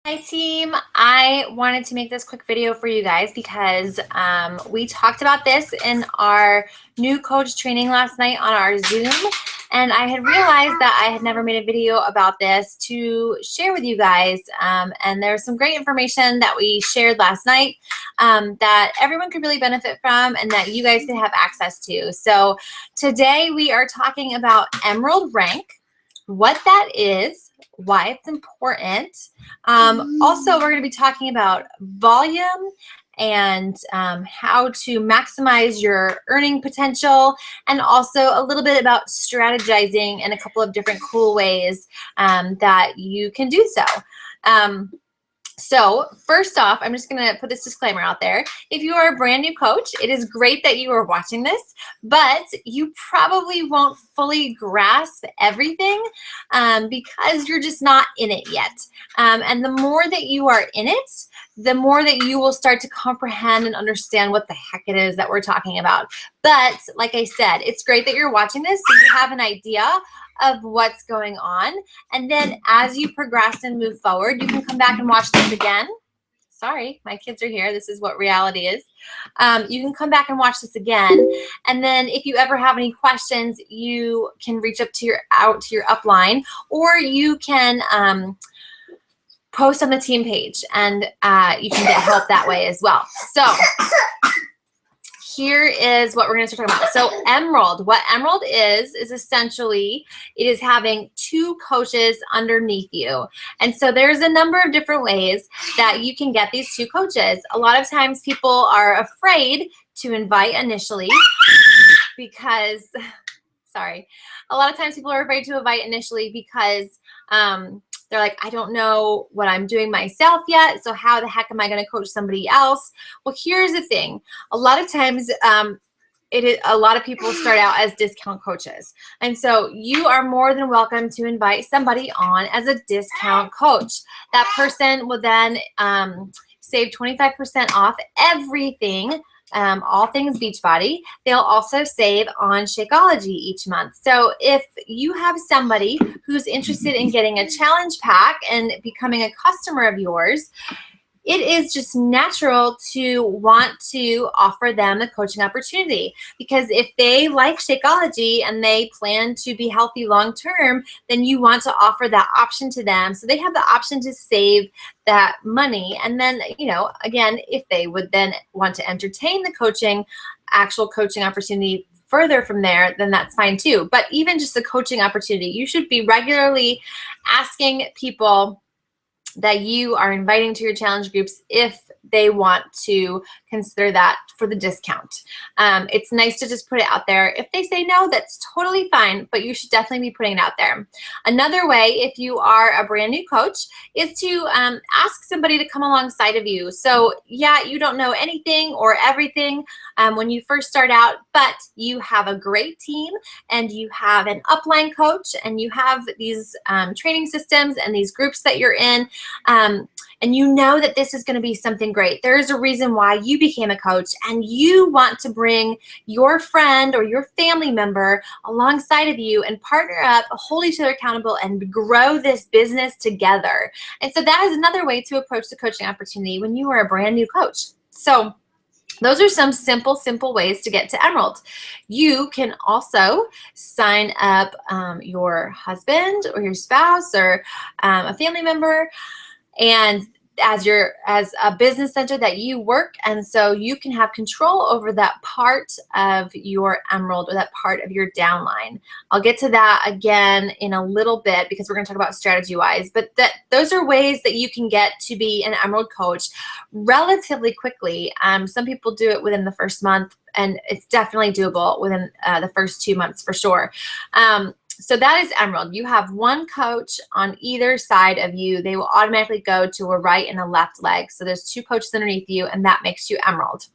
Hi team, I wanted to make this quick video for you guys because we talked about this in our new coach training last night on our Zoom, and I had realized that I had never made a video about this to share with you guys, and there's some great information that we shared last night that everyone could really benefit from and that you guys could have access to. So today we are talking about Emerald Rank, what that is, why it's important. Also, we're going to be talking about volume and how to maximize your earning potential, and also a little bit about strategizing and a couple of different cool ways that you can do so. So first off, I'm just going to put this disclaimer out there. If you are a brand new coach, it is great that you are watching this, but you probably won't fully grasp everything because you're just not in it yet. And the more that you are in it, the more that you will start to comprehend and understand what the heck it is that we're talking about. But like I said, it's great that you're watching this so you have an idea of what's going on. And then as you progress and move forward, you can come back and watch this again. Sorry, my kids are here. This is what reality is. You can come back and watch this again. And then if you ever have any questions, you can reach up to your upline, or you can post on the team page, and you can get help that way as well. So here is what we're going to start talking about. So Emerald, what Emerald is essentially, it is having two coaches underneath you. And so there's a number of different ways that you can get these two coaches. A lot of times people are afraid to invite initially because, sorry, a lot of times people are afraid to invite initially because they're like, I don't know what I'm doing myself yet, so how the heck am I going to coach somebody else? Well, here's the thing. A lot of times, a lot of people start out as discount coaches. And so you are more than welcome to invite somebody on as a discount coach. That person will then save 25% off everything, all things Beachbody. They'll also save on Shakeology each month. So if you have somebody who's interested in getting a challenge pack and becoming a customer of yours, it is just natural to want to offer them a coaching opportunity, because if they like Shakeology and they plan to be healthy long term, then you want to offer that option to them so they have the option to save that money. And then, you know, again, if they would then want to entertain the actual coaching opportunity further from there, then that's fine too. But even just a coaching opportunity, you should be regularly asking people that you are inviting to your challenge groups if they want to consider that for the discount. It's nice to just put it out there. If they say no, that's totally fine, but you should definitely be putting it out there. Another way, if you are a brand new coach, is to ask somebody to come alongside of you. So yeah, you don't know anything or everything when you first start out, but you have a great team and you have an upline coach and you have these training systems and these groups that you're in. And you know that this is going to be something great. There's a reason why you became a coach, and you want to bring your friend or your family member alongside of you and partner up, hold each other accountable, and grow this business together. And so that is another way to approach the coaching opportunity when you are a brand new coach. So those are some simple ways to get to Emerald. You can also sign up your husband or your spouse or a family member, and as a business center that you work, and so you can have control over that part of your Emerald or that part of your downline. I'll get to that again in a little bit because we're going to talk about strategy-wise, but those are ways that you can get to be an Emerald coach relatively quickly. Some people do it within the first month, and it's definitely doable within the first 2 months for sure. So that is Emerald. You have one coach on either side of you. They will automatically go to a right and a left leg. So there's two coaches underneath you, and that makes you Emerald.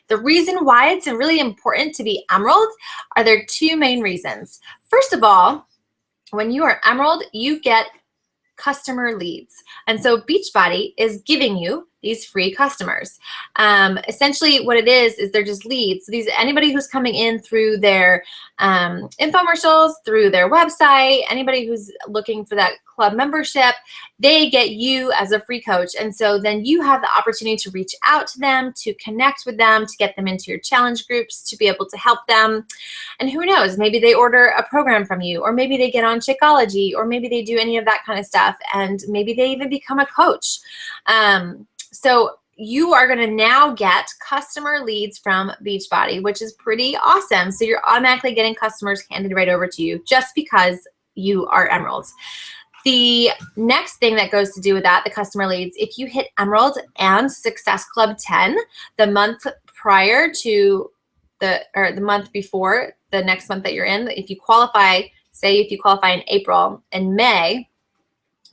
The reason why it's really important to be Emerald are there two main reasons. First of all, when you are Emerald, you get customer leads. And so Beachbody is giving you these free customers. Essentially what it is they're just leads. So anybody who's coming in through their infomercials, through their website, anybody who's looking for that club membership, they get you as a free coach. And so then you have the opportunity to reach out to them, to connect with them, to get them into your challenge groups, to be able to help them. And who knows, maybe they order a program from you, or maybe they get on Shakeology, or maybe they do any of that kind of stuff, and maybe they even become a coach. So you are going to now get customer leads from Beachbody, which is pretty awesome. So you're automatically getting customers handed right over to you just because you are Emeralds. The next thing that goes to do with that, the customer leads, if you hit Emerald and Success Club 10 the month prior to the month before the next month that you're in, if you qualify, say if you qualify in April and May,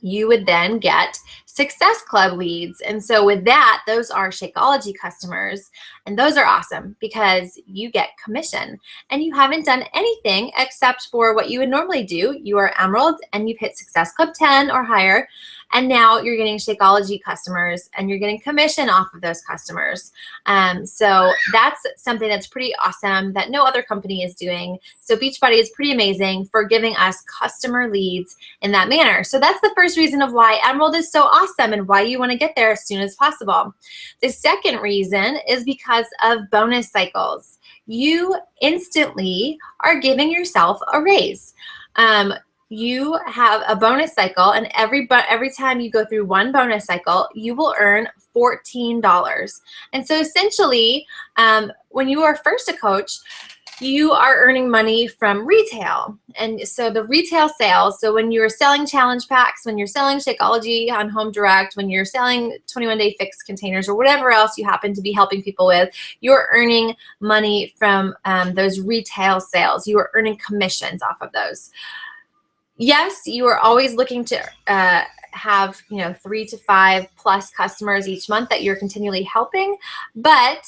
you would then get Success Club leads. And so with that, those are Shakeology customers, and those are awesome because you get commission and you haven't done anything except for what you would normally do. You are Emerald and you've hit Success Club 10 or higher, and now you're getting Shakeology customers and you're getting commission off of those customers. So that's something that's pretty awesome that no other company is doing. So Beachbody is pretty amazing for giving us customer leads in that manner. So that's the first reason of why Emerald is so awesome and why you want to get there as soon as possible. The second reason is because of bonus cycles. You instantly are giving yourself a raise. You have a bonus cycle, and every time you go through one bonus cycle, you will earn $14. And so essentially, when you are first a coach, you are earning money from retail. And so the retail sales, so when you're selling challenge packs, when you're selling Shakeology on Home Direct, when you're selling 21-day fix containers or whatever else you happen to be helping people with, you're earning money from those retail sales. You are earning commissions off of those. Yes, you are always looking to have 3 to 5 plus customers each month that you're continually helping, but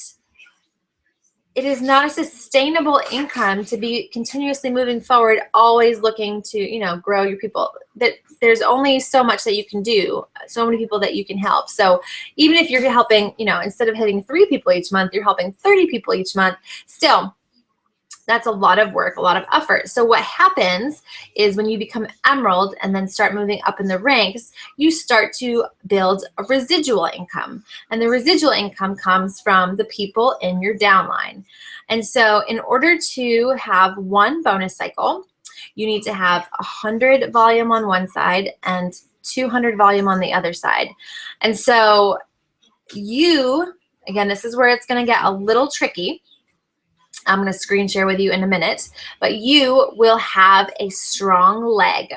it is not a sustainable income to be continuously moving forward, always looking to grow your people. That there's only so much that you can do, so many people that you can help. So even if you're helping, instead of hitting 3 people each month, you're helping 30 people each month, still, that's a lot of work, a lot of effort. So what happens is when you become Emerald and then start moving up in the ranks, you start to build a residual income. And the residual income comes from the people in your downline. And so in order to have one bonus cycle, you need to have 100 volume on one side and 200 volume on the other side. And so again, this is where it's going to get a little tricky. I'm going to screen share with you in a minute, but you will have a strong leg.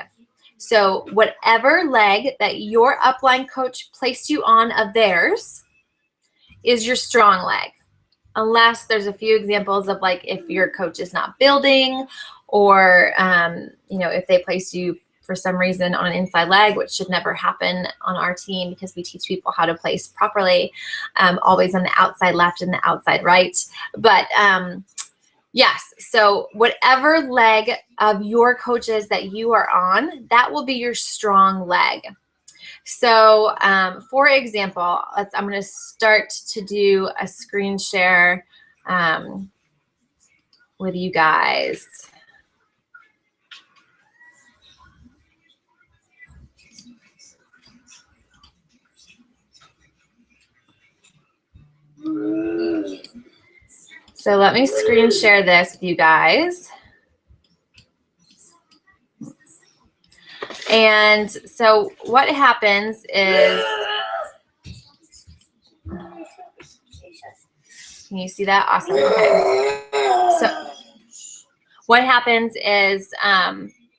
So whatever leg that your upline coach placed you on of theirs is your strong leg, unless there's a few examples of like if your coach is not building, or if they place you for some reason on an inside leg, which should never happen on our team because we teach people how to place properly, always on the outside left and the outside right. But yes, so whatever leg of your coaches that you are on, that will be your strong leg. So for example, I'm going to start to do a screen share with you guys. So let me screen share this with you guys. And so what happens is, can you see that? Awesome. Okay. So what happens is,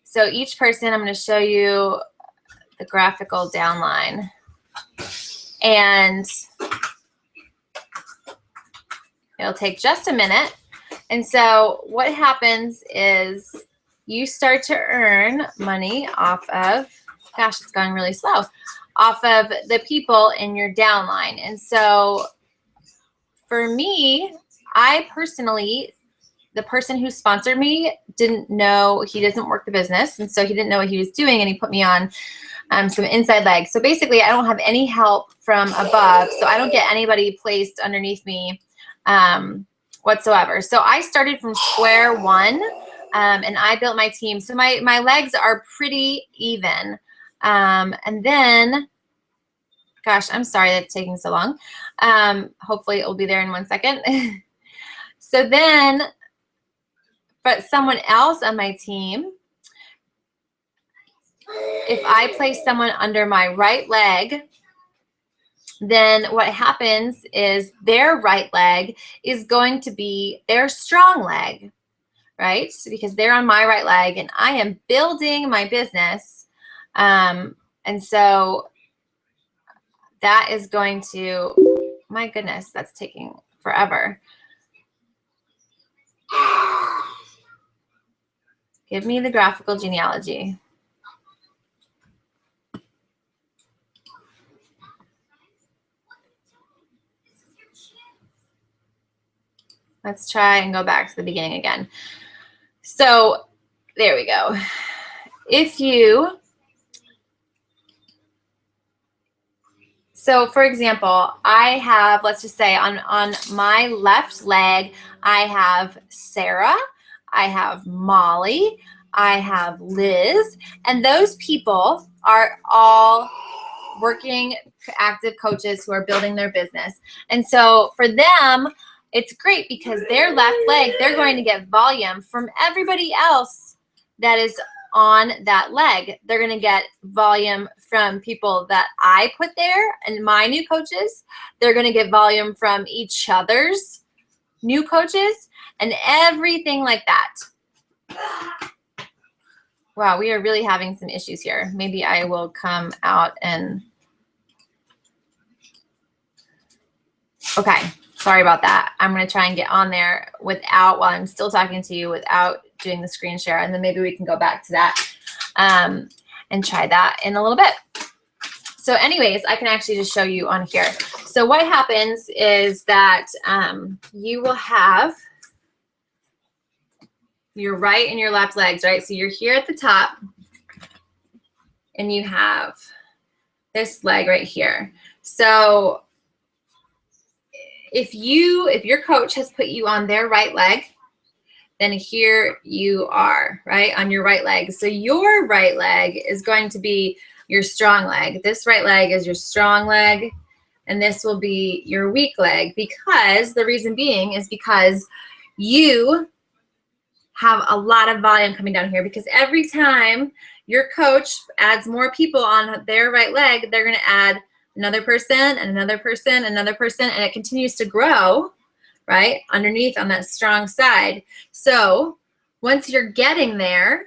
so each person, I'm going to show you the graphical downline. And it'll take just a minute. And so what happens is you start to earn money off of, gosh, it's going really slow, off of the people in your downline. And so for me, I personally, the person who sponsored me didn't know, he doesn't work the business. And so he didn't know what he was doing, and he put me on some inside legs. So basically I don't have any help from above. So I don't get anybody placed underneath me whatsoever. So I started from square one, and I built my team. So my legs are pretty even. And then, gosh, I'm sorry that's taking so long. Hopefully it will be there in 1 second. So then, but someone else on my team, if I place someone under my right leg, then what happens is their right leg is going to be their strong leg, right? Because they're on my right leg and I am building my business. And so that is going to, my goodness, that's taking forever. Give me the graphical genealogy. Let's try and go back to the beginning again. So there we go. So for example, I have, let's just say on my left leg, I have Sarah, I have Molly, I have Liz, and those people are all working active coaches who are building their business. And so for them, it's great because their left leg, they're going to get volume from everybody else that is on that leg. They're going to get volume from people that I put there and my new coaches. They're going to get volume from each other's new coaches and everything like that. Wow, we are really having some issues here. Maybe I will come out and, okay, sorry about that. I'm going to try and get on there without, while I'm still talking to you, without doing the screen share, and then maybe we can go back to that and try that in a little bit. So anyways, I can actually just show you on here. So what happens is that you will have your right and your left legs, right? So you're here at the top and you have this leg right here. So if your coach has put you on their right leg, then here you are, right, on your right leg. So your right leg is going to be your strong leg. This right leg is your strong leg, and this will be your weak leg, because the reason being is because you have a lot of volume coming down here, because every time your coach adds more people on their right leg, they're going to add another person and another person, another person, and it continues to grow, right, underneath on that strong side. So once you're getting there,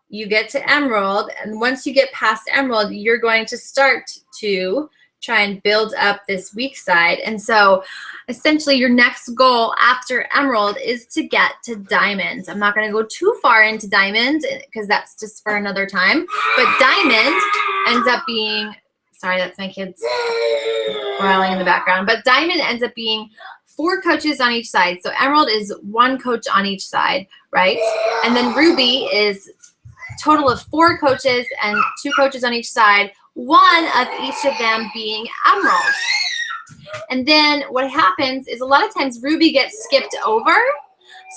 you get to emerald, and once you get past emerald, you're going to start to try and build up this weak side. And so essentially your next goal after emerald is to get to diamond. I'm not going to go too far into diamond because that's just for another time, but diamond ends up being, sorry, that's my kids growling in the background, but diamond ends up being 4 coaches on each side. So emerald is 1 coach on each side, right? And then ruby is a total of 4 coaches and 2 coaches on each side, 1 of each of them being emerald. And then what happens is a lot of times ruby gets skipped over.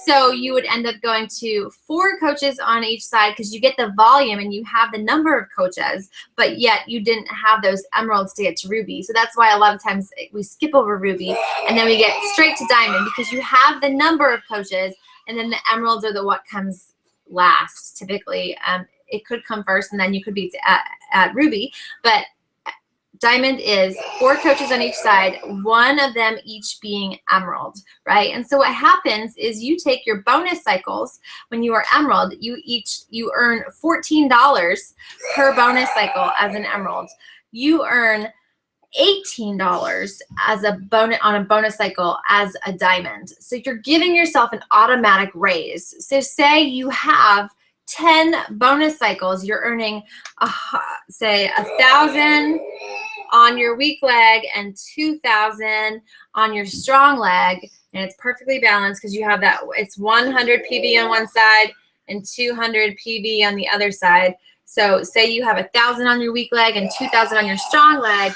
So you would end up going to 4 coaches on each side because you get the volume and you have the number of coaches, but yet you didn't have those emeralds to get to ruby. So that's why a lot of times we skip over ruby and then we get straight to diamond, because you have the number of coaches and then the emeralds are what comes last typically. It could come first and then you could be at ruby, but diamond is 4 coaches on each side, 1 of them each being emerald, right? And so what happens is you take your bonus cycles when you are emerald, you earn $14 per bonus cycle as an emerald. You earn $18 as a bonus on a bonus cycle as a diamond. So you're giving yourself an automatic raise. So say you have 10 bonus cycles, you're earning say 1,000 on your weak leg and 2,000 on your strong leg, and it's perfectly balanced because you have that, it's 100 PV on one side and 200 PV on the other side. So say you have 1,000 on your weak leg and 2,000 on your strong leg,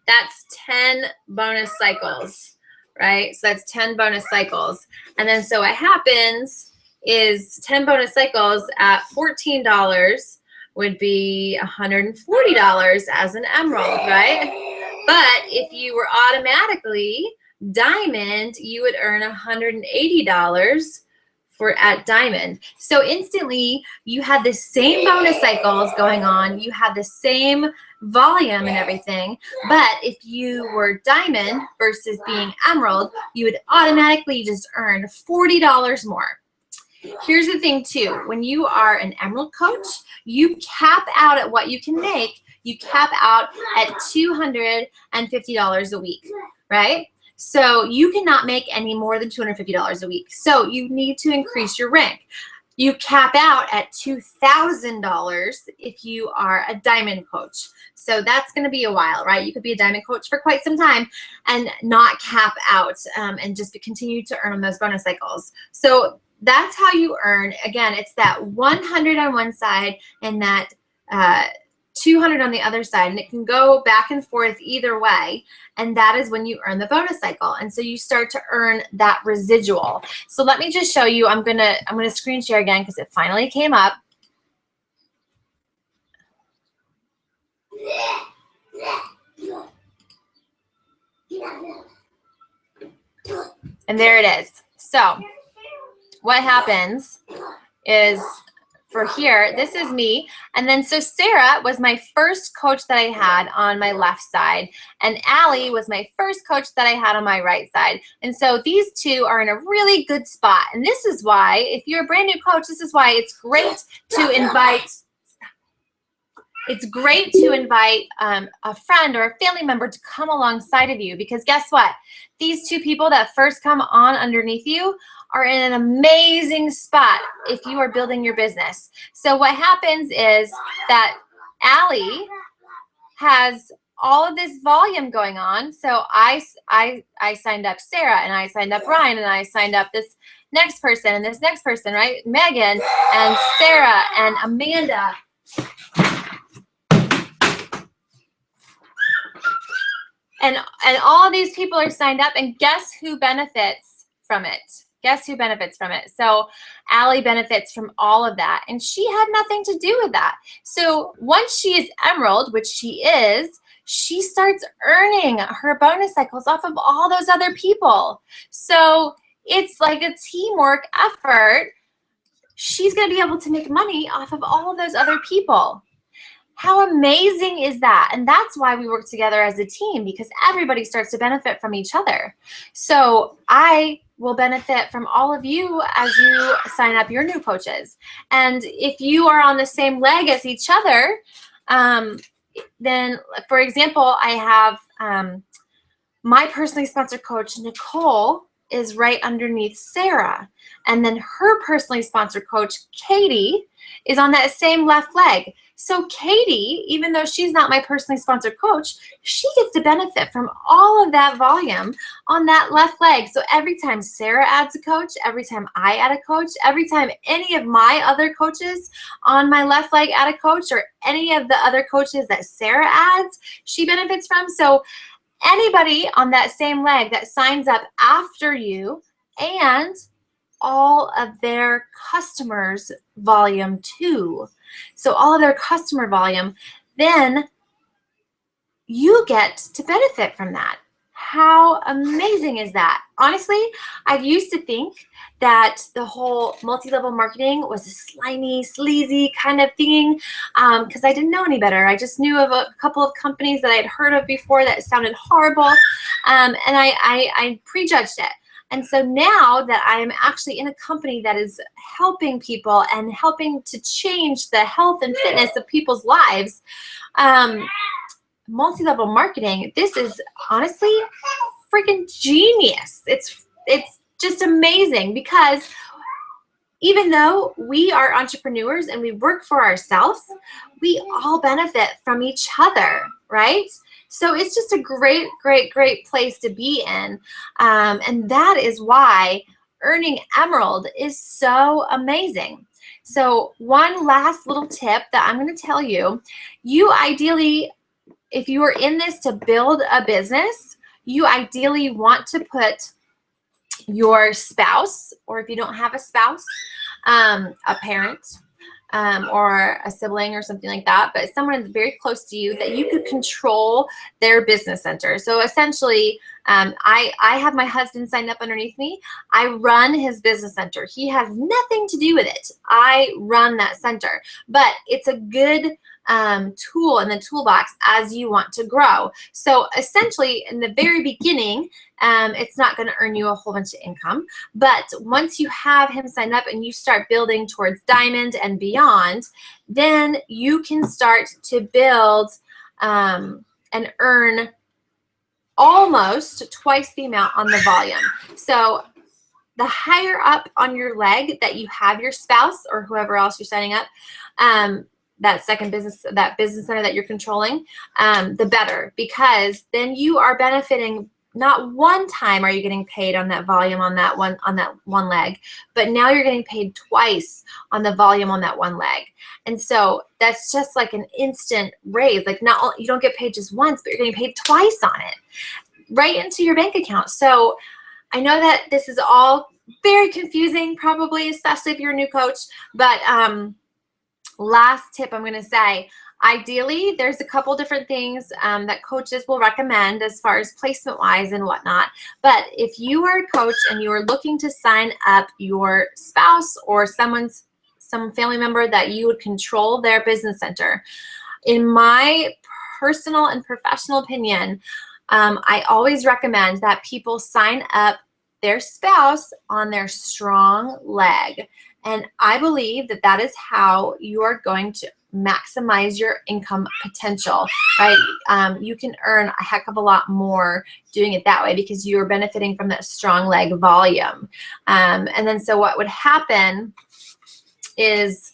that's 10 bonus cycles, right? So that's 10 bonus cycles. And then so what happens is 10 bonus cycles at $14 would be $140 as an emerald, right? But if you were automatically diamond, you would earn $180 at diamond. So instantly you have the same bonus cycles going on, you have the same volume and everything, but if you were diamond versus being emerald, you would automatically just earn $40 more. Here's the thing too, when you are an emerald coach, you cap out at what you can make. You cap out at $250 a week, right? So you cannot make any more than $250 a week. So you need to increase your rank. You cap out at $2,000 if you are a diamond coach. So that's going to be a while, right? You could be a diamond coach for quite some time and not cap out and just continue to earn on those bonus cycles. So that's how you earn. Again, it's that 100 on one side and that 200 on the other side, and it can go back and forth either way, and that is when you earn the bonus cycle. And so you start to earn that residual. So let me just show you. I'm gonna screen share again because it finally came up. And there it is. So what happens is, for here, this is me. And then so Sarah was my first coach that I had on my left side. And Allie was my first coach that I had on my right side. And so these two are in a really good spot. And this is why, if you're a brand new coach, this is why it's great to invite a friend or a family member to come alongside of you, because guess what? These two people that first come on underneath you are in an amazing spot if you are building your business. So what happens is that Allie has all of this volume going on. So I signed up Sarah, and I signed up Ryan, and I signed up this next person and this next person, right? Megan and Sarah and Amanda. And all of these people are signed up, and guess who benefits from it? Guess who benefits from it? So Allie benefits from all of that, and she had nothing to do with that. So once she is emerald, which she is, she starts earning her bonus cycles off of all those other people. So it's like a teamwork effort. She's going to be able to make money off of all of those other people. How amazing is that? And that's why we work together as a team, because everybody starts to benefit from each other. So I will benefit from all of you as you sign up your new coaches. And if you are on the same leg as each other, then, for example, I have my personally sponsored coach, Nicole, is right underneath Sarah. And then her personally sponsored coach, Katie, is on that same left leg. So Katie, even though she's not my personally sponsored coach, she gets to benefit from all of that volume on that left leg. So every time Sarah adds a coach, every time I add a coach, every time any of my other coaches on my left leg add a coach, or any of the other coaches that Sarah adds, she benefits from. So anybody on that same leg that signs up after you, and all of their customers' volume too. So all of their customer volume, then you get to benefit from that. How amazing is that? Honestly, I used to think that the whole multi-level marketing was a slimy, sleazy kind of thing because I didn't know any better. I just knew of a couple of companies that I'd heard of before that sounded horrible, and I prejudged it. And so now that I am actually in a company that is helping people and helping to change the health and fitness of people's lives, multi-level marketing, this is honestly freaking genius. It's just amazing, because even though we are entrepreneurs and we work for ourselves, we all benefit from each other, right? So it's just a great, great, great place to be in. And that is why earning emerald is so amazing. So one last little tip that I'm going to tell you, you ideally, if you are in this to build a business, you ideally want to put your spouse, or if you don't have a spouse, a parent, or a sibling or something like that, but someone very close to you that you could control their business center. So essentially, I have my husband signed up underneath me. I run his business center. He has nothing to do with it. I run that center, but it's a good tool in the toolbox as you want to grow. So essentially, in the very beginning, it's not going to earn you a whole bunch of income. But once you have him signed up and you start building towards diamond and beyond, then you can start to build and earn almost twice the amount on the volume. So the higher up on your leg that you have your spouse or whoever else you're signing up, that second business, that business center that you're controlling, the better, because then you are benefiting. Not one time are you getting paid on that volume on that one leg, but now you're getting paid twice on the volume on that one leg. And so that's just like an instant raise. Like you don't get paid just once, but you're getting paid twice on it, right into your bank account. So I know that this is all very confusing, probably, especially if you're a new coach, but last tip I'm going to say, ideally, there's a couple different things that coaches will recommend as far as placement wise and whatnot. But if you are a coach and you are looking to sign up your spouse or some family member that you would control their business center, in my personal and professional opinion, I always recommend that people sign up their spouse on their strong leg. And I believe that that is how you are going to maximize your income potential, right? You can earn a heck of a lot more doing it that way because you're benefiting from that strong leg volume. And then so what would happen is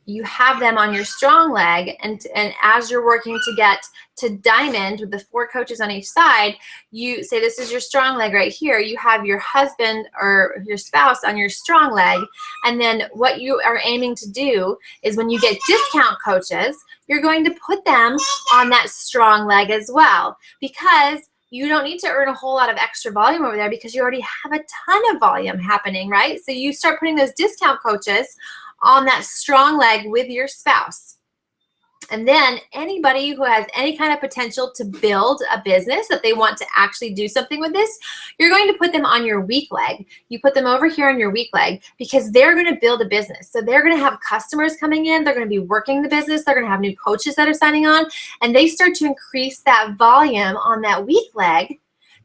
you have them on your strong leg, and as you're working to get to diamond with the 4 coaches on each side, you say this is your strong leg right here. You have your husband or your spouse on your strong leg, and then what you are aiming to do is when you get discount coaches, you're going to put them on that strong leg as well, because you don't need to earn a whole lot of extra volume over there because you already have a ton of volume happening, right? So you start putting those discount coaches on that strong leg with your spouse. And then anybody who has any kind of potential to build a business that they want to actually do something with this, you're going to put them on your weak leg. You put them over here on your weak leg because they're going to build a business. So they're going to have customers coming in. They're going to be working the business. They're going to have new coaches that are signing on. And they start to increase that volume on that weak leg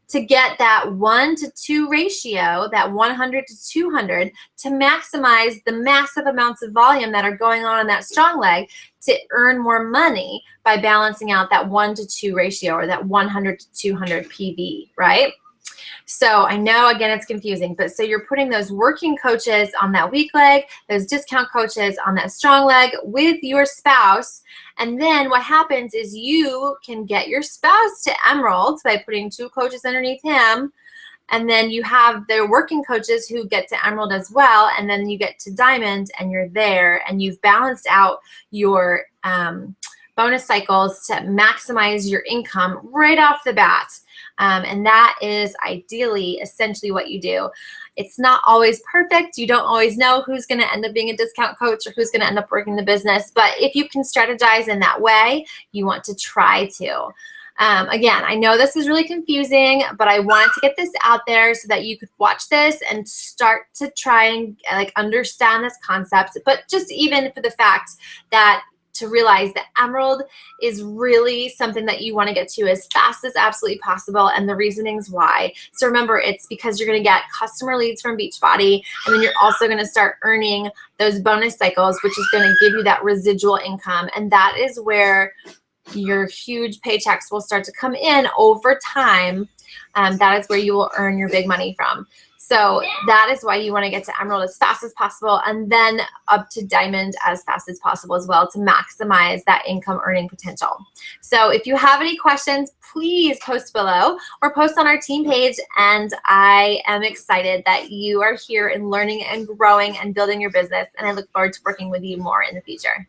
to get that 1-to-2 ratio, that 100 to 200, to maximize the massive amounts of volume that are going on in that strong leg to earn more money by balancing out that 1-to-2 ratio or that 100 to 200 PV, right? So I know, again, it's confusing, but so you're putting those working coaches on that weak leg, those discount coaches on that strong leg with your spouse. And then what happens is you can get your spouse to emerald by putting 2 coaches underneath him. And then you have their working coaches who get to emerald as well. And then you get to diamond and you're there and you've balanced out your bonus cycles to maximize your income right off the bat. And that is ideally essentially what you do. It's not always perfect. You don't always know who's going to end up being a discount coach or who's going to end up working the business. But if you can strategize in that way, you want to try to. Again, I know this is really confusing, but I wanted to get this out there so that you could watch this and start to try and understand this concept. But just even for the fact that to realize that emerald is really something that you want to get to as fast as absolutely possible, and the reasonings why. So remember, it's because you're going to get customer leads from Beachbody, and then you're also going to start earning those bonus cycles, which is going to give you that residual income, and that is where your huge paychecks will start to come in over time. That is where you will earn your big money from. So that is why you want to get to emerald as fast as possible, and then up to diamond as fast as possible as well, to maximize that income earning potential. So if you have any questions, please post below or post on our team page. And I am excited that you are here and learning and growing and building your business. And I look forward to working with you more in the future.